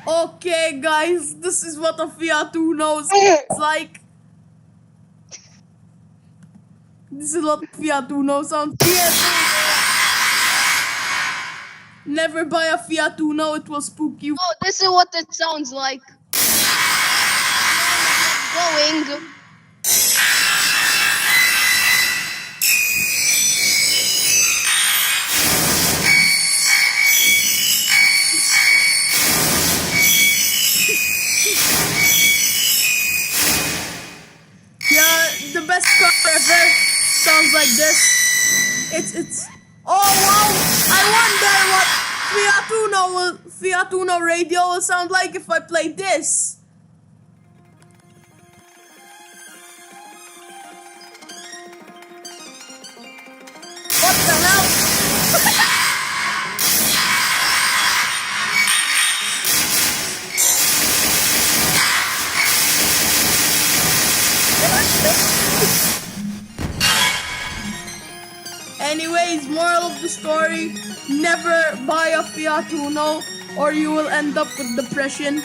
Okay, guys, this is what a Fiat Uno sounds like. This is what Fiat Uno sounds like. Never buy a Fiat Uno, it will spook you. Oh, this is what it sounds like. Going. Yeah, the best car ever sounds like this. It's. Oh wow! I wonder what Fiat Uno radio will sound like if I play this. What the hell? Anyways, moral of the story, never buy a Fiat Uno or you will end up with depression.